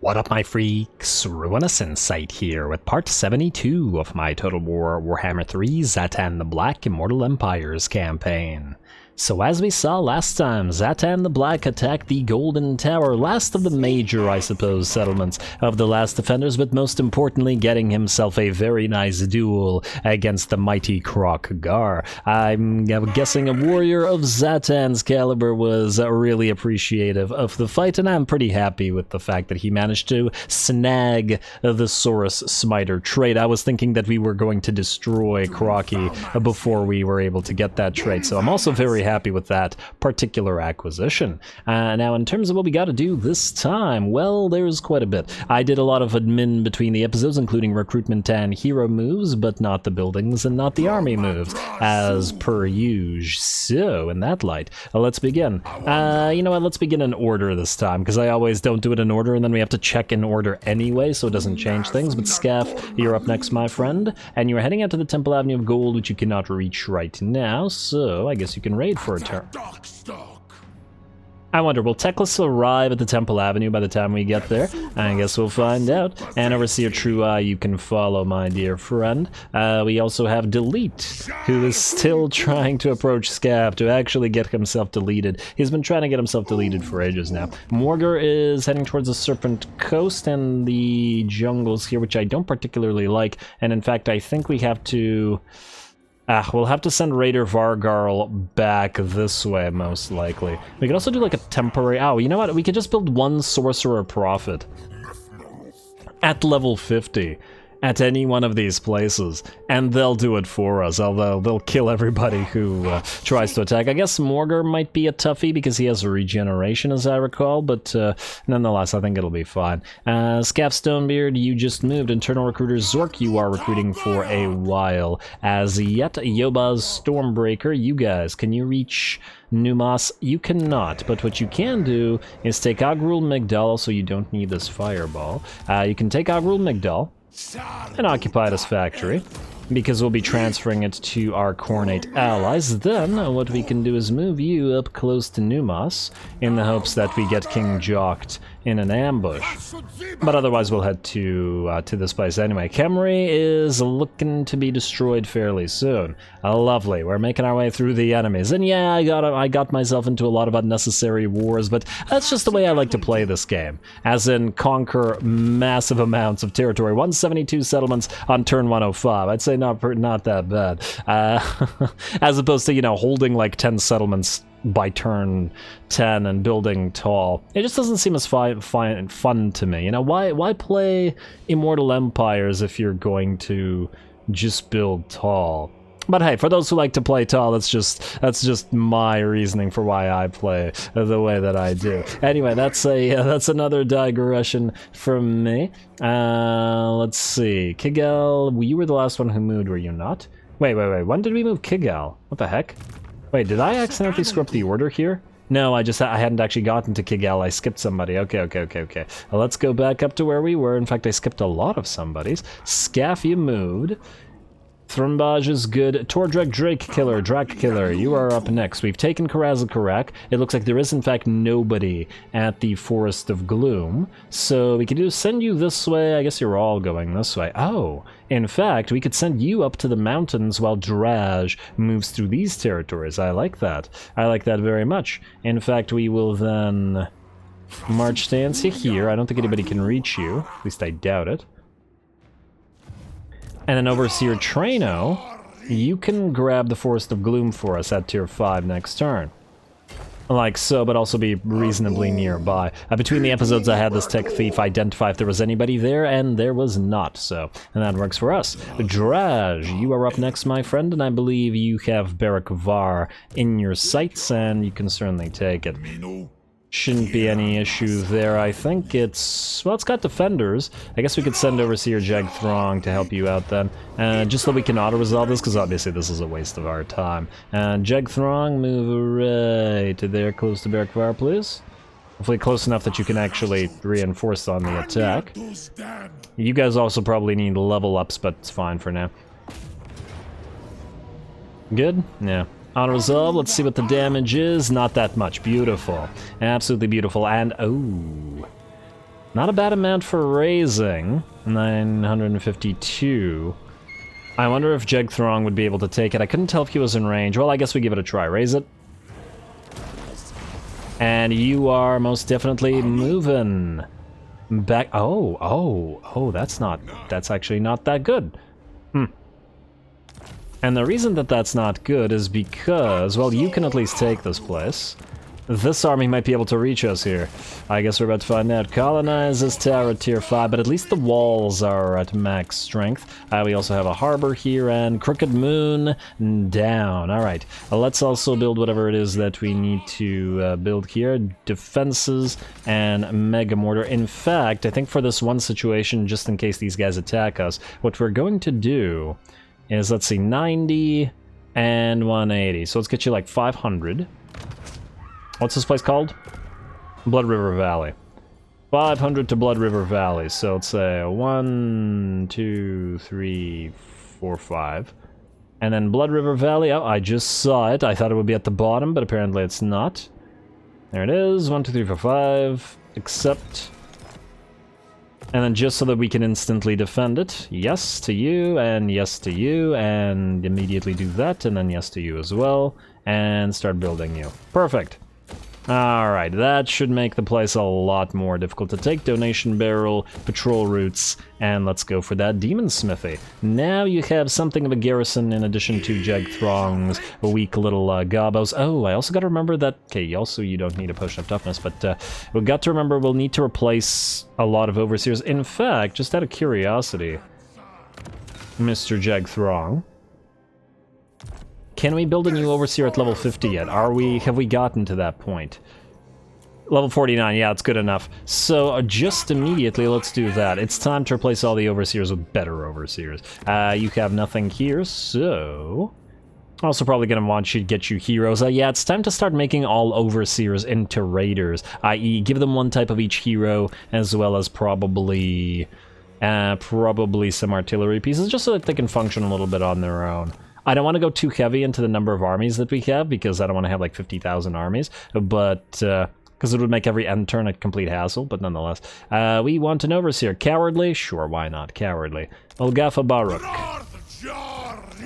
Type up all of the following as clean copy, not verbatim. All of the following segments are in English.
What up, my freaks? RuinousInsight here with part 72 of my Total Warhammer 3 Zhatan the Black Immortal Empires campaign. So as we saw last time, Zhatan the Black attacked the Golden Tower, last of the major, I suppose, settlements of the last defenders, but most importantly getting himself a very nice duel against the mighty Zharr. I'm guessing a warrior of Zhatan's caliber was really appreciative of the fight, and I'm pretty happy with the fact that he managed to snag the Saurus Smiter trait. I was thinking that we were going to destroy Crocky before we were able to get that trait, so I'm also very happy with that particular acquisition. Now, in terms of what we got to do this time, well, there's quite a bit. I did a lot of admin between the episodes, including recruitment and hero moves, but not the buildings and not the army moves, as per usual. So, in that light, let's begin. You know what, let's begin in order this time, because I always don't do it in order, and then we have to check in order anyway, so it doesn't change things. But Scaff, you're up next, my friend, and you're heading out to the Temple Avenue of Gold, which you cannot reach right now, so I guess you can raid for a turn. I wonder, will Teclis arrive at the Temple Avenue by the time we get there? I guess we'll find out. And Overseer True Eye, you can follow, my dear friend. We also have Delete, who is still trying to approach Scaff to actually get himself deleted. He's been trying to get himself deleted for ages now. Morgar is heading towards the Serpent Coast and the jungles here, which I don't particularly like. And in fact, I think we have to... we'll have to send Raider Vargarl back this way, most likely. We could also do like a temporary... Oh, you know what? We could just build one Sorcerer Prophet at level 50 at any one of these places, and they'll do it for us, although they'll kill everybody who tries to attack. I guess Morgar might be a toughie because he has a regeneration, as I recall, but nonetheless, I think it'll be fine. Scaff Stonebeard, you just moved. Internal Recruiter Zork, you are recruiting for a while. As yet, Yobaz Stormbreaker, you guys, can you reach Numas? You cannot, but what you can do is take Agrul Migdal, so you don't need this fireball. You can take Agrul Migdal and occupy this factory, because we'll be transferring it to our Cornate allies. Then, what we can do is move you up close to Numas, in the hopes that we get King Jocked in an ambush. But otherwise, we'll head to this place anyway. Khemri is looking to be destroyed fairly soon. Lovely, we're making our way through the enemies. And yeah, I got myself into a lot of unnecessary wars, but that's just the way I like to play this game. As in, conquer massive amounts of territory. 172 settlements on turn 105. I'd say not that bad. As opposed to, you know, holding like 10 settlements by turn 10 and building tall. It just doesn't seem as fun to me. You know, why play Immortal Empires if you're going to just build tall? But hey, for those who like to play tall, that's just my reasoning for why I play the way that I do. Anyway, that's another digression from me. Let's see. Kigal, you were the last one who moved, were you not? Wait. When did we move Kigal? What the heck? Wait, did I accidentally screw up the order here? No, I hadn't actually gotten to Kigal. I skipped somebody. Okay. Well, let's go back up to where we were. In fact, I skipped a lot of somebody's. Scaff, you moved. Thrumbage is good. Tordrek Drak Killer, you are up next. We've taken Karazakarak. It looks like there is in fact nobody at the Forest of Gloom. So we could send you this way. I guess you're all going this way. Oh, in fact, we could send you up to the mountains while Draj moves through these territories. I like that. I like that very much. In fact, we will then march stance here. I don't think anybody can reach you. At least I doubt it. And then Overseer Traino, you can grab the Forest of Gloom for us at tier 5 next turn. Like so, but also be reasonably nearby. Between the episodes, I had this tech thief identify if there was anybody there, and there was not, so... And that works for us. Draj, you are up next, my friend, and I believe you have Barak Var in your sights, and you can certainly take it. Shouldn't be any issue there. I think it's... Well, it's got defenders. I guess we could send Overseer Jeg Throng to help you out then. Just so we can auto-resolve this, because obviously this is a waste of our time. Jeg Throng, move right to there, close to Berkvar, please. Hopefully close enough that you can actually reinforce on the attack. You guys also probably need level ups, but it's fine for now. Good? Yeah. On resolve, let's see what the damage is. Not that much. Beautiful. Absolutely beautiful. And, oh. Not a bad amount for raising. 952. I wonder if Jeggthrong would be able to take it. I couldn't tell if he was in range. Well, I guess we give it a try. Raise it. And you are most definitely moving back. Oh, that's actually not that good. And the reason that that's not good is because, well, you can at least take this place. This army might be able to reach us here. I guess we're about to find out. Colonize this tower at tier 5, but at least the walls are at max strength. We also have a harbor here and Crooked Moon down. Alright, let's also build whatever it is that we need to build here. Defenses and Mega Mortar. In fact, I think for this one situation, just in case these guys attack us, what we're going to do is, let's see, 90 and 180. So let's get you like 500. What's this place called? Blood River Valley. 500 to Blood River Valley. So let's say 1, 2, 3, 4, 5. And then Blood River Valley. Oh, I just saw it. I thought it would be at the bottom, but apparently it's not. There it is. 1, 2, 3, 4, 5. Accept. And then just so that we can instantly defend it. Yes to you, and yes to you, and immediately do that, and then yes to you as well. And start building you. Perfect. Alright, that should make the place a lot more difficult to take. Donation barrel, patrol routes, and let's go for that demon smithy. Now you have something of a garrison in addition to Jeggthrong's weak little gobos. Oh, I also gotta remember that... Okay, also you don't need a potion of toughness, but we've got to remember we'll need to replace a lot of overseers. In fact, just out of curiosity, Mr. Jeggthrong, can we build a new overseer at level 50 yet? Have we gotten to that point? Level 49, yeah, it's good enough. So just immediately, let's do that. It's time to replace all the overseers with better overseers. You have nothing here, so... Also probably gonna want you to get you heroes. Yeah, it's time to start making all overseers into raiders, i.e. give them one type of each hero, as well as probably some artillery pieces, just so that they can function a little bit on their own. I don't want to go too heavy into the number of armies that we have, because I don't want to have like 50,000 armies, but, because it would make every end turn a complete hassle, but nonetheless. We want an overseer. Cowardly? Sure, why not? Cowardly. Olgafa Baruch.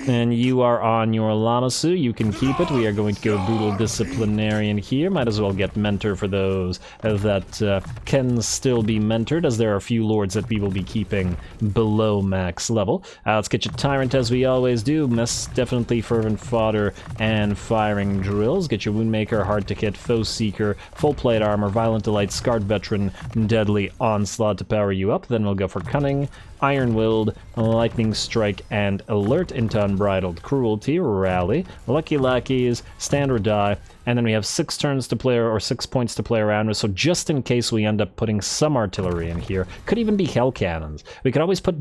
And you are on your Lamasu. You can keep it. We are going to go Brutal Disciplinarian here. Might as well get Mentor for those that can still be mentored, as there are a few lords that we will be keeping below max level. Let's get you Tyrant as we always do. Definitely Fervent Fodder and Firing Drills. Get your Woundmaker, Hard to Hit, Foe Seeker, Full Plate Armor, Violent Delight, Scarred Veteran, Deadly Onslaught to power you up. Then we'll go for Cunning, Iron-Willed, Lightning Strike, and Alert into Unbridled Cruelty, Rally, Lucky Lackeys, Stand or Die, and then we have 6 turns to play, or 6 points to play around with, so just in case we end up putting some artillery in here, could even be Hell Cannons. We could always put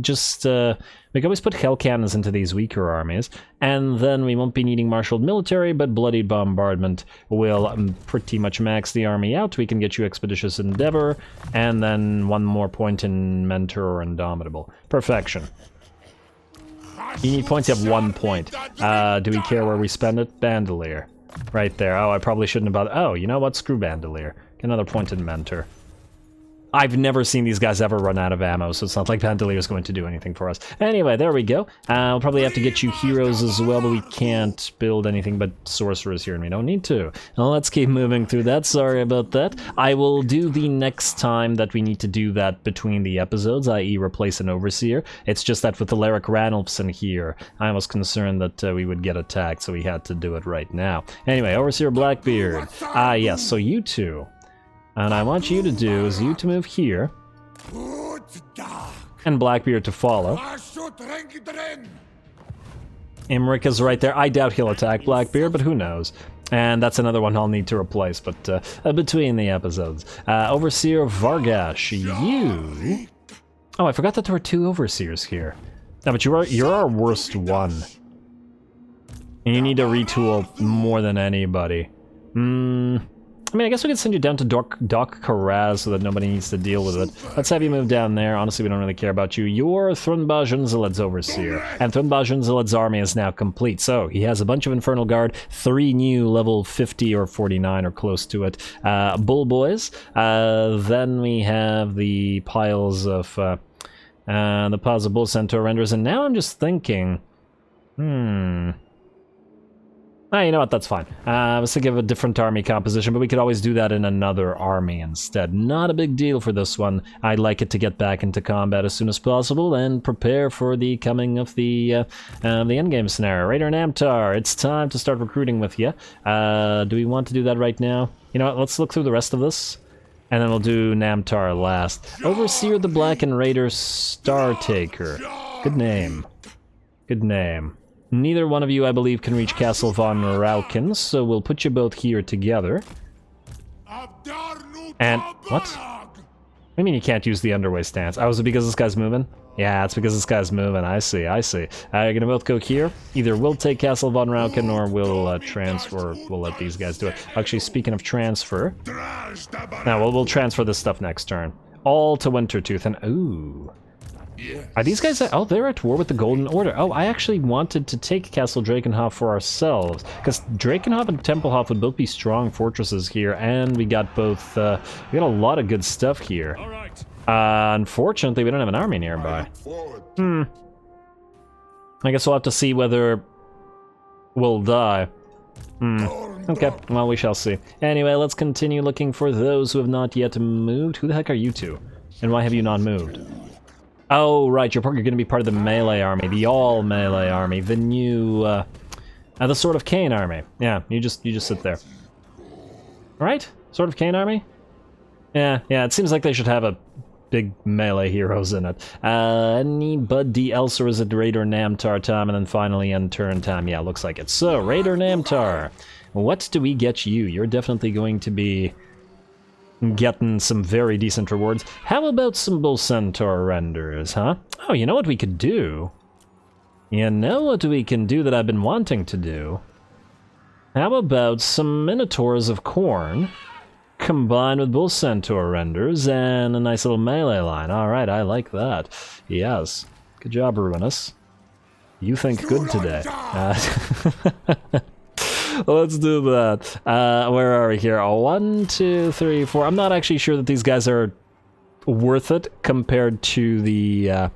Hell Cannons into these weaker armies, and then we won't be needing Marshaled Military, but Bloodied Bombardment will pretty much max the army out. We can get you Expeditious Endeavor, and then 1 more point in Mentor or Indomitable. Perfection. You need points, you have 1 point. Do we care where we spend it? Bandolier. Right there. Oh, I probably shouldn't have... Oh, you know what? Screw Bandolier. Get another point in Mentor. I've never seen these guys ever run out of ammo, so it's not like Bandolier is going to do anything for us. Anyway, there we go. We'll probably have to get you heroes as well, but we can't build anything but sorcerers here, and we don't need to. Well, let's keep moving through that. Sorry about that. I will do the next time that we need to do that between the episodes, i.e. replace an overseer. It's just that with Alaric Ranulfson here, I was concerned that we would get attacked, so we had to do it right now. Anyway, Overseer Blackbeard. Yes, so you two... And I want you to do is you to move here, and Blackbeard to follow. Imrik is right there. I doubt he'll attack Blackbeard, but who knows. And that's another one I'll need to replace, but between the episodes. Overseer Vargash, you... Oh, I forgot that there were 2 overseers here. No, but you're our worst one. And you need to retool more than anybody. I mean, I guess we could send you down to Doc Karaz so that nobody needs to deal with it. Let's have you move down there. Honestly, we don't really care about you. You're Thrunbaj Unzelad's overseer. And Thrunbaj Unzelad's army is now complete. So, he has a bunch of Infernal Guard, 3 new level 50 or 49 or close to it Bull Boys. Then we have the piles of Bull Centaur Renders. And now I'm just thinking, Ah, you know what, that's fine. I was thinking of a different army composition, but we could always do that in another army instead. Not a big deal for this one. I'd like it to get back into combat as soon as possible and prepare for the coming of the endgame scenario. Raider Namtar, it's time to start recruiting with you. Do we want to do that right now? You know what, let's look through the rest of this, and then we'll do Namtar last. Overseer the Black and Raider Startaker. Good name. Good name. Neither one of you, I believe, can reach Castle von Rauken, so we'll put you both here together. And, what? I mean you can't use the underway stance. Oh, is it because this guy's moving? Yeah, it's because this guy's moving. I see, I see. You're gonna both go here. Either we'll take Castle von Rauken, or we'll transfer. We'll let these guys do it. Actually, speaking of transfer... Now, we'll transfer this stuff next turn. All to Wintertooth, and ooh... Are these guys at, oh, they're at war with the Golden Order. Oh, I actually wanted to take Castle Drakenhof for ourselves, because Drakenhof and Tempelhof would both be strong fortresses here, and we got both, we got a lot of good stuff here. Unfortunately, we don't have an army nearby. I guess we'll have to see whether we'll die. Okay, well, we shall see. Anyway, let's continue looking for those who have not yet moved. Who the heck are you two? And why have you not moved? Oh, right, you're going to be part of the melee army, the all-melee army, the new, the Sword of Cain army. Yeah, you just sit there. Right? Sword of Cain army? Yeah, it seems like they should have a big melee heroes in it. Anybody else, or is it Raider Namtar time, and then finally end turn time? Yeah, looks like it. So, Raider Namtar, what do we get you? You're definitely going to be... getting some very decent rewards. How about some Bull Centaur renders, huh? Oh, you know what we could do? You know what we can do that I've been wanting to do? How about some Minotaurs of Khorne combined with Bull Centaur renders and a nice little melee line? Alright, I like that. Yes. Good job, Ruinous. You think good today. Let's do that. Where are we here? 1, 2, 3, 4. I'm not actually sure that these guys are worth it compared to the...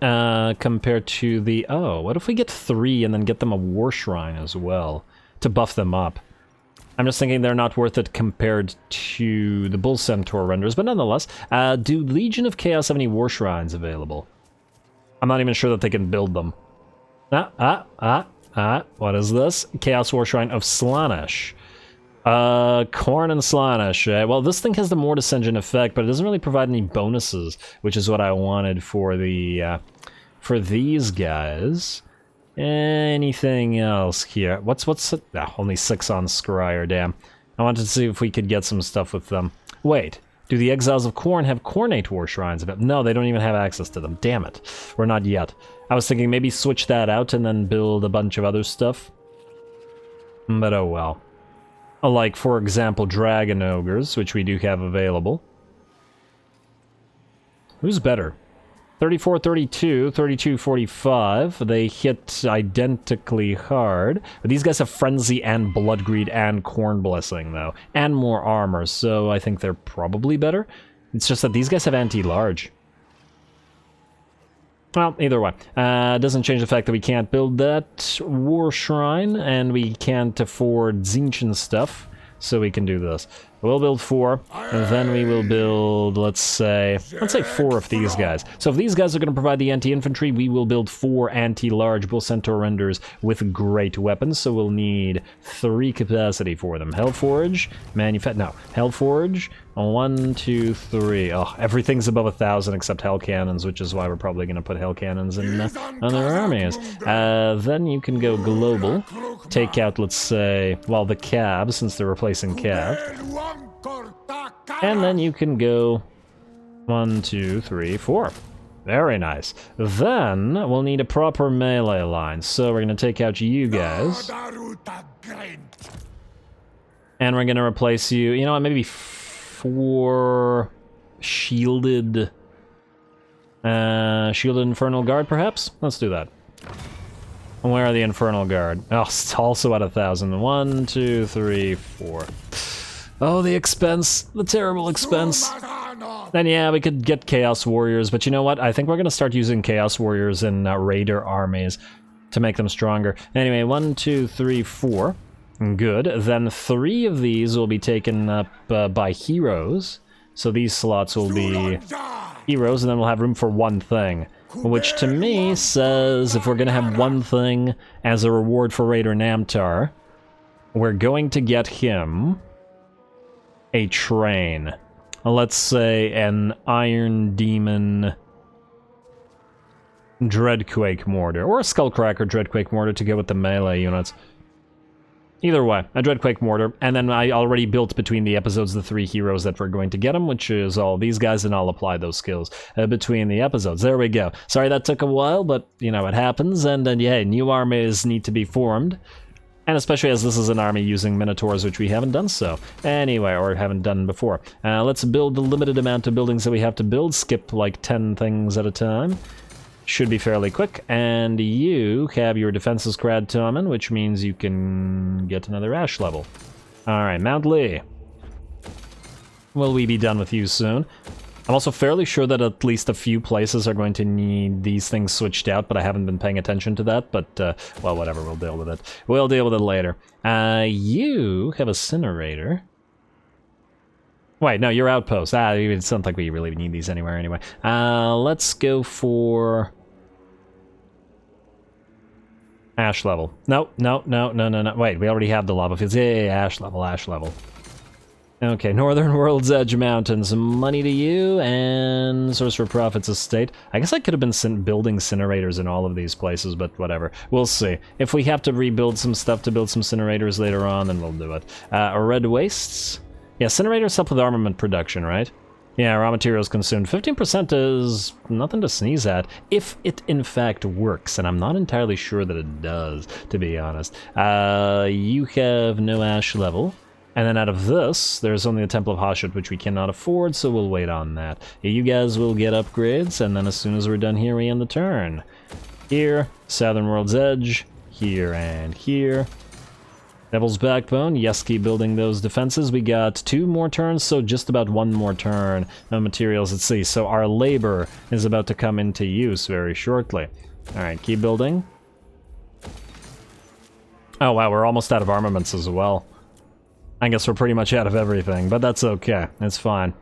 Oh, what if we get 3 and then get them a War Shrine as well to buff them up? I'm just thinking they're not worth it compared to the Bull Centaur renders, but nonetheless, do Legion of Chaos have any War Shrines available? I'm not even sure that they can build them. What is this? Chaos War Shrine of Slaanesh. Khorne and Slaanesh. Well, this thing has the Mortis Engine effect, but it doesn't really provide any bonuses, which is what I wanted for the, for these guys. Anything else here? What's only 6 on Scryer, damn. I wanted to see if we could get some stuff with them. Wait, do the Exiles of Khorne have Khornate War Shrines? No, they don't even have access to them. Damn it. We're not yet. I was thinking maybe switch that out and then build a bunch of other stuff. But oh well. Like, for example, Dragon Ogres, which we do have available. Who's better? 34-32, 32-45. They hit identically hard. But these guys have Frenzy and Bloodgreed and Khorne Blessing, though. And more armor, so I think they're probably better. It's just that these guys have anti-large. Well, either way. Doesn't change the fact that we can't build that War Shrine, and we can't afford Tzeentch stuff, so we can do this. We'll build 4, and then we will build, let's say 4 of these guys. So if these guys are going to provide the anti-infantry, we will build 4 anti-large Bull Centaur renders with great weapons, so we'll need 3 capacity for them. Hellforge, Hellforge, 1, 2, 3. Oh, everything's above 1,000 except Hell Cannons, which is why we're probably going to put Hell Cannons in other armies. Then you can go global, take out, let's say, well, the Cab, since they're replacing Cab. And then you can go 1, 2, 3, 4. Very nice. Then we'll need a proper melee line. So we're going to take out you guys. And we're gonna replace you, you know what, maybe 4 shielded... shielded Infernal Guard, perhaps? Let's do that. Where are the Infernal Guard? Oh, it's also at 1,000. 1, 2, 3, 4. Oh, the expense. The terrible expense. Then yeah, we could get Chaos Warriors, but you know what? I think we're gonna start using Chaos Warriors in Raider armies to make them stronger. Anyway, 1, 2, 3, 4. Good. Then 3 of these will be taken up by heroes. So these slots will be heroes, and then we'll have room for 1 thing. Which to me says if we're going to have 1 thing as a reward for Raider Namtar, we're going to get him a train. Let's say an Iron Demon Dreadquake Mortar, or a Skullcracker Dreadquake Mortar to go with the melee units. Either way, a Dreadquake Mortar, and then I already built between the episodes the 3 heroes that we're going to get them, which is all these guys, and I'll apply those skills between the episodes. There we go. Sorry that took a while, but, you know, it happens, and yeah, new armies need to be formed, and especially as this is an army using Minotaurs, which we haven't done so. Anyway, or haven't done before. Let's build the limited amount of buildings that we have to build, skip like 10 things at a time. Should be fairly quick, and you have your defenses Crad Tommen, which means you can get another Ash level. Alright, Mount Lee. Will we be done with you soon? I'm also fairly sure that at least a few places are going to need these things switched out, but I haven't been paying attention to that, but, well, whatever, we'll deal with it. We'll deal with it later. You have a Incinerator. Wait, no, your outpost. It sounds like we really need these anywhere anyway. Let's go for... Ash level. No. Wait, we already have the lava fields. Yeah, Ash level. Okay, Northern World's Edge Mountains. Money to you, and Sorcerer Prophet's Estate. I guess I could have been building incinerators in all of these places, but whatever. We'll see. If we have to rebuild some stuff to build some incinerators later on, then we'll do it. Red Wastes. Yeah, incinerators help with armament production, right? Yeah, raw materials consumed. 15% is nothing to sneeze at, if it in fact works, and I'm not entirely sure that it does, to be honest. You have no Ash level, and then out of this, there's only the Temple of Hashut, which we cannot afford, so we'll wait on that. You guys will get upgrades, and then as soon as we're done here, we end the turn. Here, Southern World's Edge, here and here. Devil's Backbone, yes, keep building those defenses. We got 2 more turns, so just about 1 more turn. No materials, let's see. So our labor is about to come into use very shortly. Alright, keep building. Oh wow, we're almost out of armaments as well. I guess we're pretty much out of everything, but that's okay. It's fine.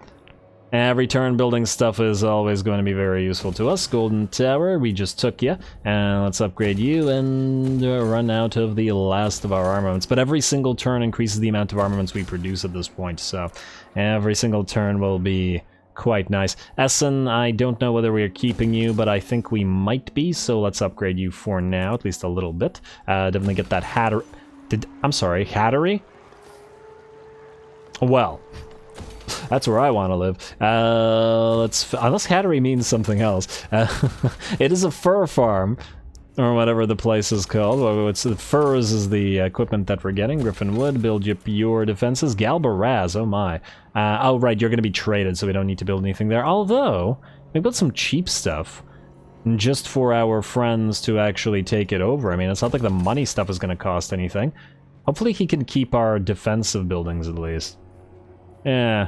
Every turn building stuff is always going to be very useful to us. Golden Tower, we just took you, and let's upgrade you and run out of the last of our armaments. But every single turn increases the amount of armaments we produce at this point, so every single turn will be quite nice. Essen, I don't know whether we are keeping you, but I think we might be, so let's upgrade you for now, at least a little bit. Definitely get that Hattery? Well... That's where I want to live. Unless Hattery means something else. It is a fur farm, or whatever the place is called. Well, it's the furs is the equipment that we're getting. Griffin Wood, build up your defenses. Galbaraz, oh my. Oh right, you're going to be traded, so we don't need to build anything there. Although, we built some cheap stuff, just for our friends to actually take it over. I mean, it's not like the money stuff is going to cost anything. Hopefully he can keep our defensive buildings at least. Yeah.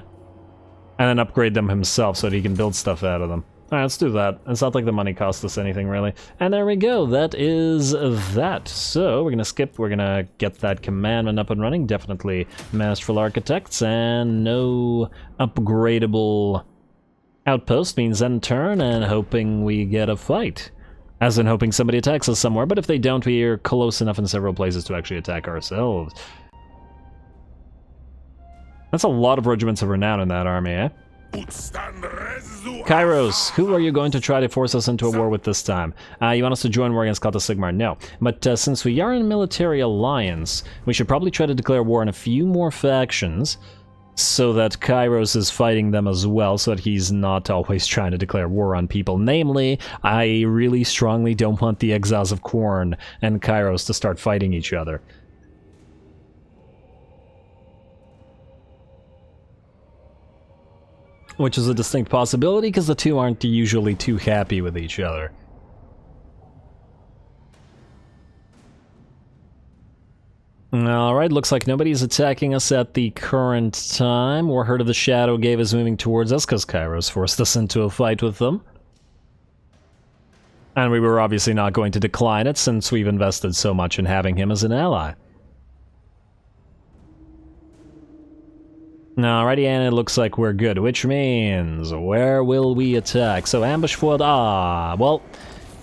And then upgrade them himself so that he can build stuff out of them. Alright, let's do that. It's not like the money costs us anything, really. And there we go. That is that. So, we're gonna skip. We're gonna get that commandment up and running. Definitely Masterful Architects. And no upgradable outpost means end turn and hoping we get a fight. As in hoping somebody attacks us somewhere. But if they don't, we are close enough in several places to actually attack ourselves. That's a lot of regiments of renown in that army, eh? Kairos, who are you going to try to force us into a war with this time? You want us to join war against Kata Sigmar? No. But since we are in a military alliance, we should probably try to declare war on a few more factions so that Kairos is fighting them as well, so that he's not always trying to declare war on people. Namely, I really strongly don't want the Exiles of Khorne and Kairos to start fighting each other. which is a distinct possibility because the two aren't usually too happy with each other. Alright, looks like nobody's attacking us at the current time. Warherd of the Shadow gave us moving towards us because Kairos forced us into a fight with them. And we were obviously not going to decline it since we've invested so much in having him as an ally. Alrighty, and it looks like we're good, which means, where will we attack? So ambush foiled, well,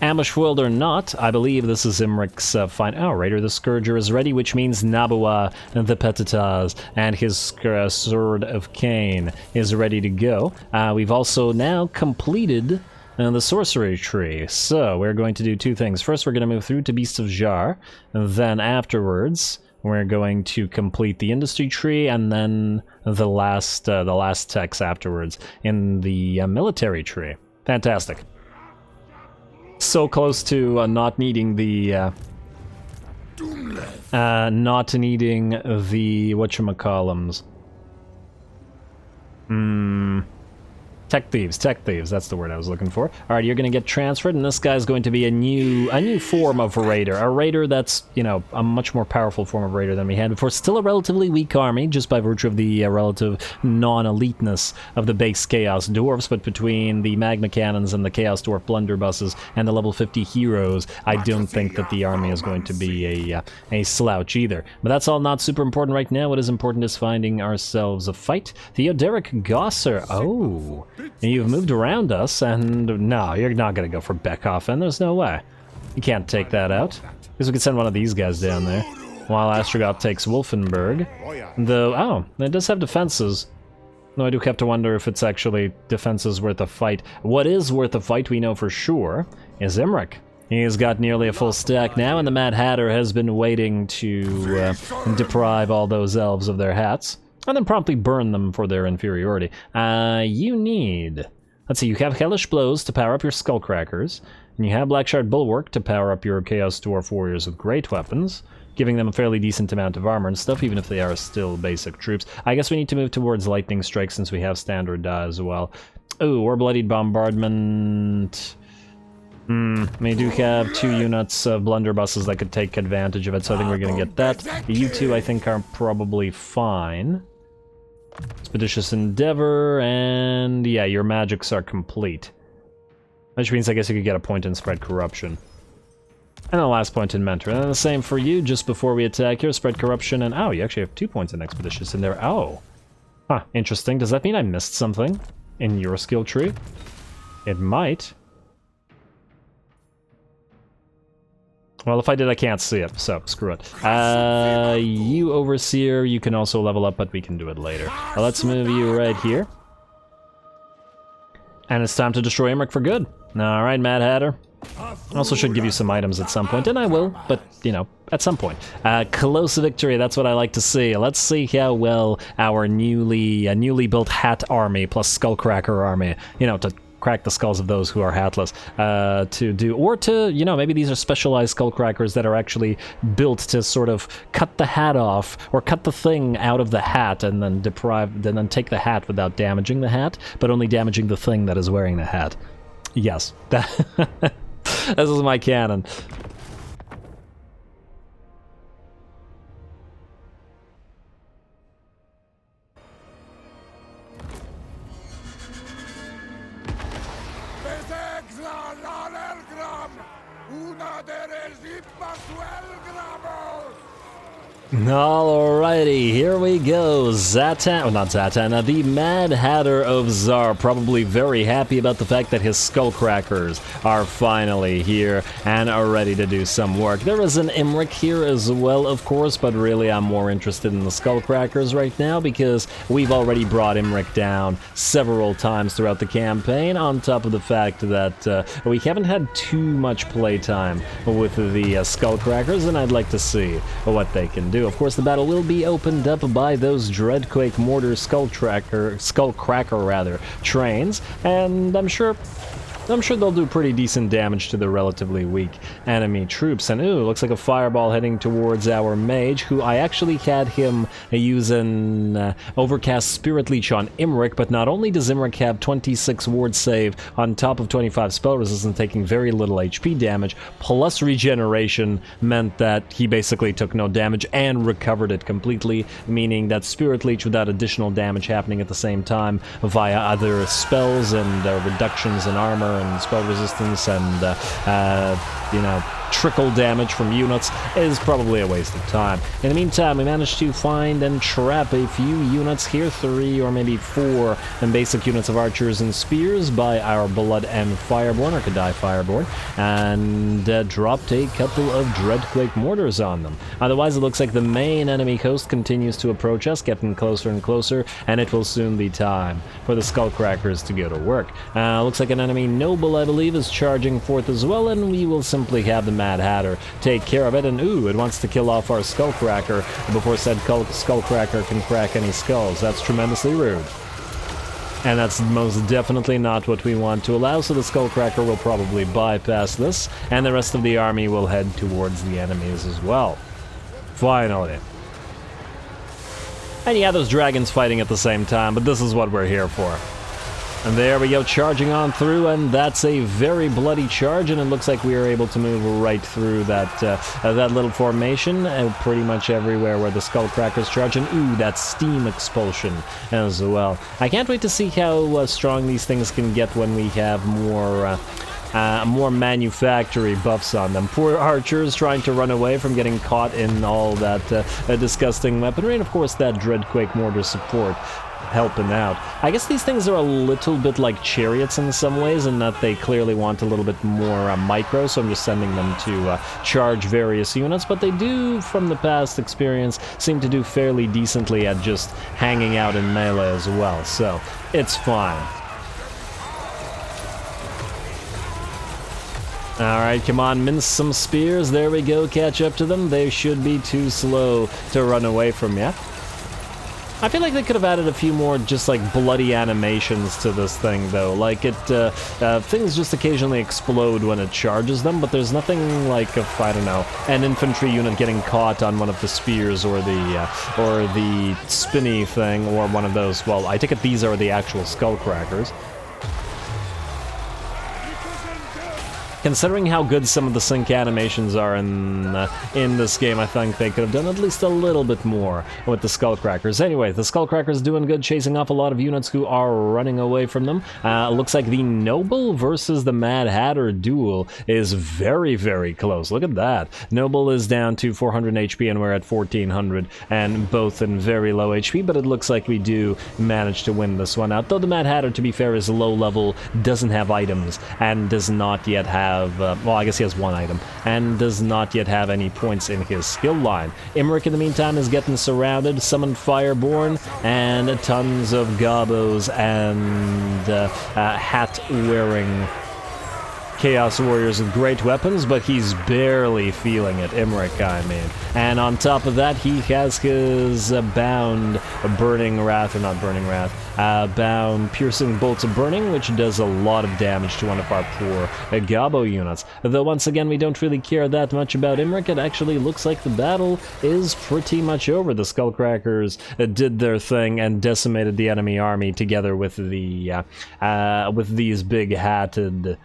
ambush foiled or not, I believe this is Imrik's fine. Oh, Raider the Scourger is ready, which means Nabua the Petitas and his Sword of Cain is ready to go. We've also now completed the sorcery tree, so we're going to do two things. First, we're going to move through to Beast of Zharr, and then afterwards, we're going to complete the industry tree, and then the last text afterwards in the military tree. Fantastic. So close to not needing the whatchamacallums. Tech thieves, that's the word I was looking for. Alright, you're gonna get transferred, and this guy's going to be a new form of raider. A raider that's, you know, a much more powerful form of raider than we had before. Still a relatively weak army, just by virtue of the relative non-eliteness of the base Chaos Dwarfs, but between the Magma Cannons and the Chaos Dwarf Blunderbusses and the level 50 heroes, I don't think that the army is going to be a slouch either. But that's all not super important right now. What is important is finding ourselves a fight. Theoderic Gosser, oh... You've moved around us, and no, you're not going to go for Beckhoffen. There's no way. You can't take that out. Because we could send one of these guys down there. While Astrogoth takes Wolfenburg. Though, oh, it does have defenses. Though I do have to wonder if it's actually defenses worth a fight. What is worth a fight, we know for sure, is Imrik. He's got nearly a full stack now, and the Mad Hatter has been waiting to deprive all those elves of their hats. And then promptly burn them for their inferiority. You need... Let's see, you have Hellish Blows to power up your Skullcrackers, and you have Blackshard Bulwark to power up your Chaos Dwarf Warriors with great weapons, giving them a fairly decent amount of armor and stuff, even if they are still basic troops. I guess we need to move towards Lightning Strike since we have Standard as well. Oh, or Bloodied Bombardment... we do have 2 units of blunderbusses that could take advantage of it, so I think we're going to get that. You two, I think, are probably fine. Expeditious Endeavor, and yeah, your magics are complete. Which means I guess you could get a point in Spread Corruption. And the last point in Mentor. And then the same for you, just before we attack here, Spread Corruption, and oh, you actually have 2 points in Expeditious Endeavor. Oh. Huh, interesting. Does that mean I missed something in your skill tree? It might. Well, if I did, I can't see it, so screw it. You Overseer, you can also level up, but we can do it later. Let's move you right here. And it's time to destroy Imrik for good. Alright, Mad Hatter. I also should give you some items at some point, and I will, but, you know, at some point. Close victory, that's what I like to see. Let's see how well our newly built hat army plus Skullcracker army, you know, to crack the skulls of those who are hatless, to do, or to, you know, maybe these are specialized skullcrackers that are actually built to sort of cut the hat off, or cut the thing out of the hat and then then take the hat without damaging the hat, but only damaging the thing that is wearing the hat. Yes, this is my canon. Alrighty, here we go. Zhatan, oh, not Zhatan, the Mad Hatter of Zharr, probably very happy about the fact that his Skullcrackers are finally here and are ready to do some work. There is an Imrik here as well, of course, but really I'm more interested in the Skullcrackers right now because we've already brought Imrik down several times throughout the campaign, on top of the fact that we haven't had too much playtime with the Skullcrackers, and I'd like to see what they can do. Of course, the battle will be opened up by those Dreadquake Mortar Skullcracker trains, and I'm sure I'm sure they'll do pretty decent damage to the relatively weak enemy troops. And ooh, looks like a fireball heading towards our mage, who I actually had him use an Overcast Spirit Leech on Imrik, but not only does Imrik have 26 ward save on top of 25 spell resistance, taking very little HP damage, plus regeneration meant that he basically took no damage and recovered it completely, meaning that Spirit Leech without additional damage happening at the same time via other spells and reductions in armor and spell resistance and, you know, trickle damage from units is probably a waste of time. In the meantime, we managed to find and trap a few units here, 3 or maybe 4 and basic units of archers and spears by our Blood and Fireborn, or Kadai Fireborn, and dropped a couple of Dreadquake mortars on them. Otherwise, it looks like the main enemy host continues to approach us, getting closer and closer, and it will soon be time for the Skullcrackers to go to work. Looks like an enemy noble, I believe, is charging forth as well, and we will simply have the Mad Hatter take care of it. And ooh, it wants to kill off our Skullcracker before said Skullcracker can crack any skulls. That's tremendously rude. And that's most definitely not what we want to allow, so the Skullcracker will probably bypass this, and the rest of the army will head towards the enemies as well. Finally. And yeah, there's dragons fighting at the same time, but this is what we're here for. And there we go, charging on through, and that's a very bloody charge, and it looks like we are able to move right through that that little formation, pretty much everywhere where the Skullcrackers charge, and ooh, that steam expulsion as well. I can't wait to see how strong these things can get when we have more manufactory buffs on them. Poor archers trying to run away from getting caught in all that disgusting weaponry, and of course that Dreadquake mortar support helping out. I guess these things are a little bit like chariots in some ways, in that they clearly want a little bit more micro, so I'm just sending them to charge various units, but they do, from the past experience, seem to do fairly decently at just hanging out in melee as well, so it's fine. Alright, come on, mince some spears, there we go, catch up to them. They should be too slow to run away from you. I feel like they could have added a few more just like bloody animations to this thing though, like things just occasionally explode when it charges them, but there's nothing like, I don't know, an infantry unit getting caught on one of the spears or the spinny thing or one of those. Well, I take it these are the actual Skullcrackers. Considering how good some of the sync animations are in this game, I think they could have done at least a little bit more with the Skullcrackers. Anyway, the Skullcrackers doing good, chasing off a lot of units who are running away from them. Looks like the Noble versus the Mad Hatter duel is very, very close. Look at that. Noble is down to 400 HP and we're at 1400, and both in very low HP, but it looks like we do manage to win this one out. Though the Mad Hatter, to be fair, is low level, doesn't have items, and does not yet have well, I guess he has one item, and does not yet have any points in his skill line. Imrik, in the meantime, is getting surrounded, summoned Fireborn, and tons of Gobos and hat-wearing Chaos Warriors with great weapons, but he's barely feeling it, Imrik, I mean. And on top of that, he has his bound Burning Wrath, or not Burning Wrath, bound Piercing Bolts of Burning, which does a lot of damage to one of our poor Gabo units. Though once again, we don't really care that much about Imrik. It actually looks like the battle is pretty much over. The Skullcrackers did their thing and decimated the enemy army together with the with these big hatted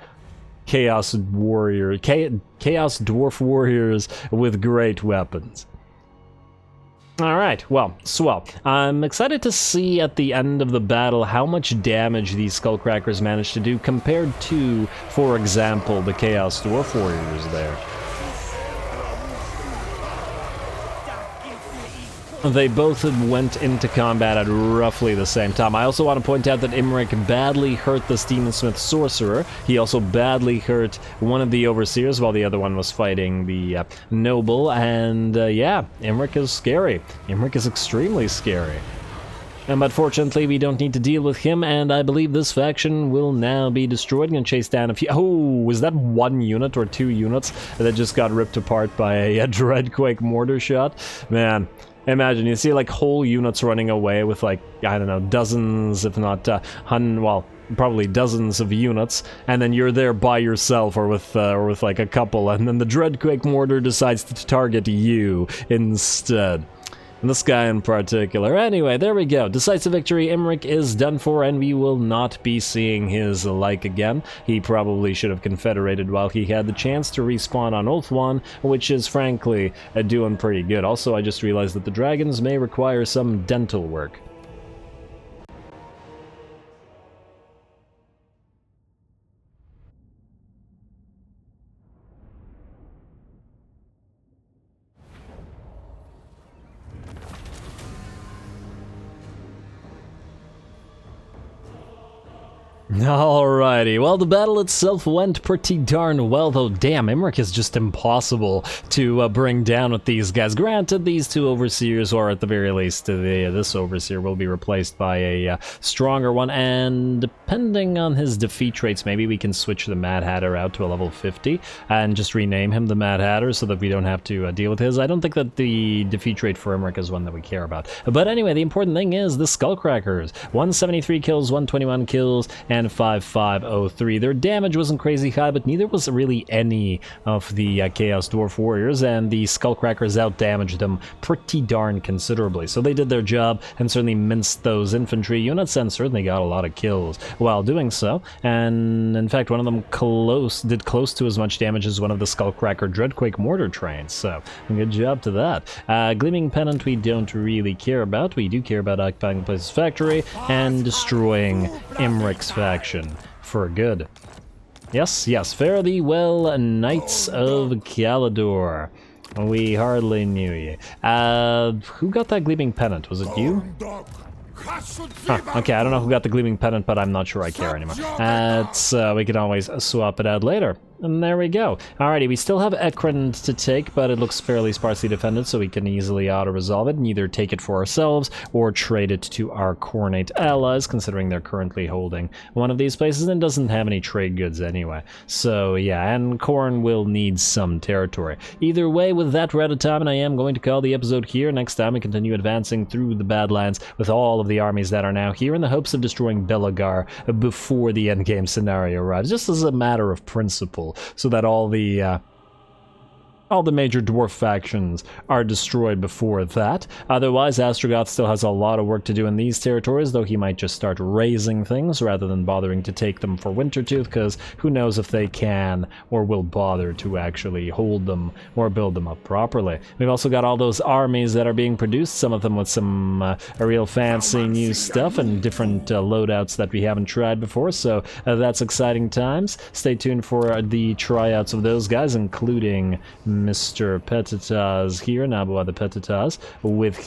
Chaos Dwarf Warriors with great weapons. Alright, well, swell. I'm excited to see at the end of the battle how much damage these Skullcrackers managed to do compared to, for example, the Chaos Dwarf Warriors there. They both went into combat at roughly the same time. I also want to point out that Imrik badly hurt the Steamsmith Sorcerer. He also badly hurt one of the Overseers while the other one was fighting the Noble. And yeah, Imrik is scary. Imrik is extremely scary. But fortunately, we don't need to deal with him, and I believe this faction will now be destroyed and chase down a few... Oh, was that one unit or two units that just got ripped apart by a Dreadquake mortar shot? Man, Imagine, you see like whole units running away with like, I don't know, dozens, if not probably dozens of units, and then you're there by yourself or with like a couple, and then the Dreadquake Mortar decides to target you instead. And this guy in particular. Anyway, there we go. Decisive victory. Imrik is done for, and we will not be seeing his like again. He probably should have confederated while he had the chance to respawn on Ulthuan, which is frankly doing pretty good. Also, I just realized that the dragons may require some dental work. Alrighty, well, the battle itself went pretty darn well, though damn, Imrik is just impossible to bring down with these guys. Granted, these two overseers, or at the very least, this overseer will be replaced by a stronger one, and depending on his defeat rates, maybe we can switch the Mad Hatter out to a level 50, and just rename him the Mad Hatter so that we don't have to deal with his. I don't think that the defeat rate for Imrik is one that we care about. But anyway, the important thing is the Skullcrackers. 173 kills, 121 kills, and 5503. Their damage wasn't crazy high, but neither was really any of the Chaos Dwarf Warriors, and the Skullcrackers outdamaged them pretty darn considerably. So they did their job and certainly minced those infantry units and certainly got a lot of kills while doing so. And in fact, one of them did close to as much damage as one of the Skullcracker Dreadquake Mortar trains. So good job to that. Gleaming Pennant we don't really care about. We do care about occupying the place's factory and destroying Imrik's faction for good. Yes, fare thee well, Knights of Galador. We hardly knew you. Who got that Gleaming Pennant? Was it you? Huh, okay, I don't know who got the Gleaming Pennant, but I'm not sure I care anymore. We can always swap it out later. And there we go. Alrighty, we still have Ekrend to take, but it looks fairly sparsely defended, so we can easily auto-resolve it and either take it for ourselves or trade it to our Khornate allies, considering they're currently holding one of these places and doesn't have any trade goods anyway. So yeah, and Khorne will need some territory. Either way, with that, we're out of time, and I am going to call the episode here. Next time we continue advancing through the Badlands with all of the armies that are now here in the hopes of destroying Belagar before the endgame scenario arrives, just as a matter of principle, so that all the major dwarf factions are destroyed before that. Otherwise, Astrogoth still has a lot of work to do in these territories, though he might just start raising things rather than bothering to take them for Wintertooth, because who knows if they can or will bother to actually hold them or build them up properly. We've also got all those armies that are being produced, some of them with some real fancy new stuff and different loadouts that we haven't tried before, so that's exciting times. Stay tuned for the tryouts of those guys, including Mr. Petitas here, Nabua the Petitas, with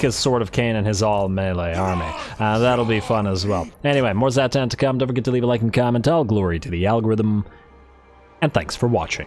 his Sword of Cain and his all-melee army. That'll be fun as well. Anyway, more Zhatan to come. Don't forget to leave a like and comment. All glory to the algorithm, and thanks for watching.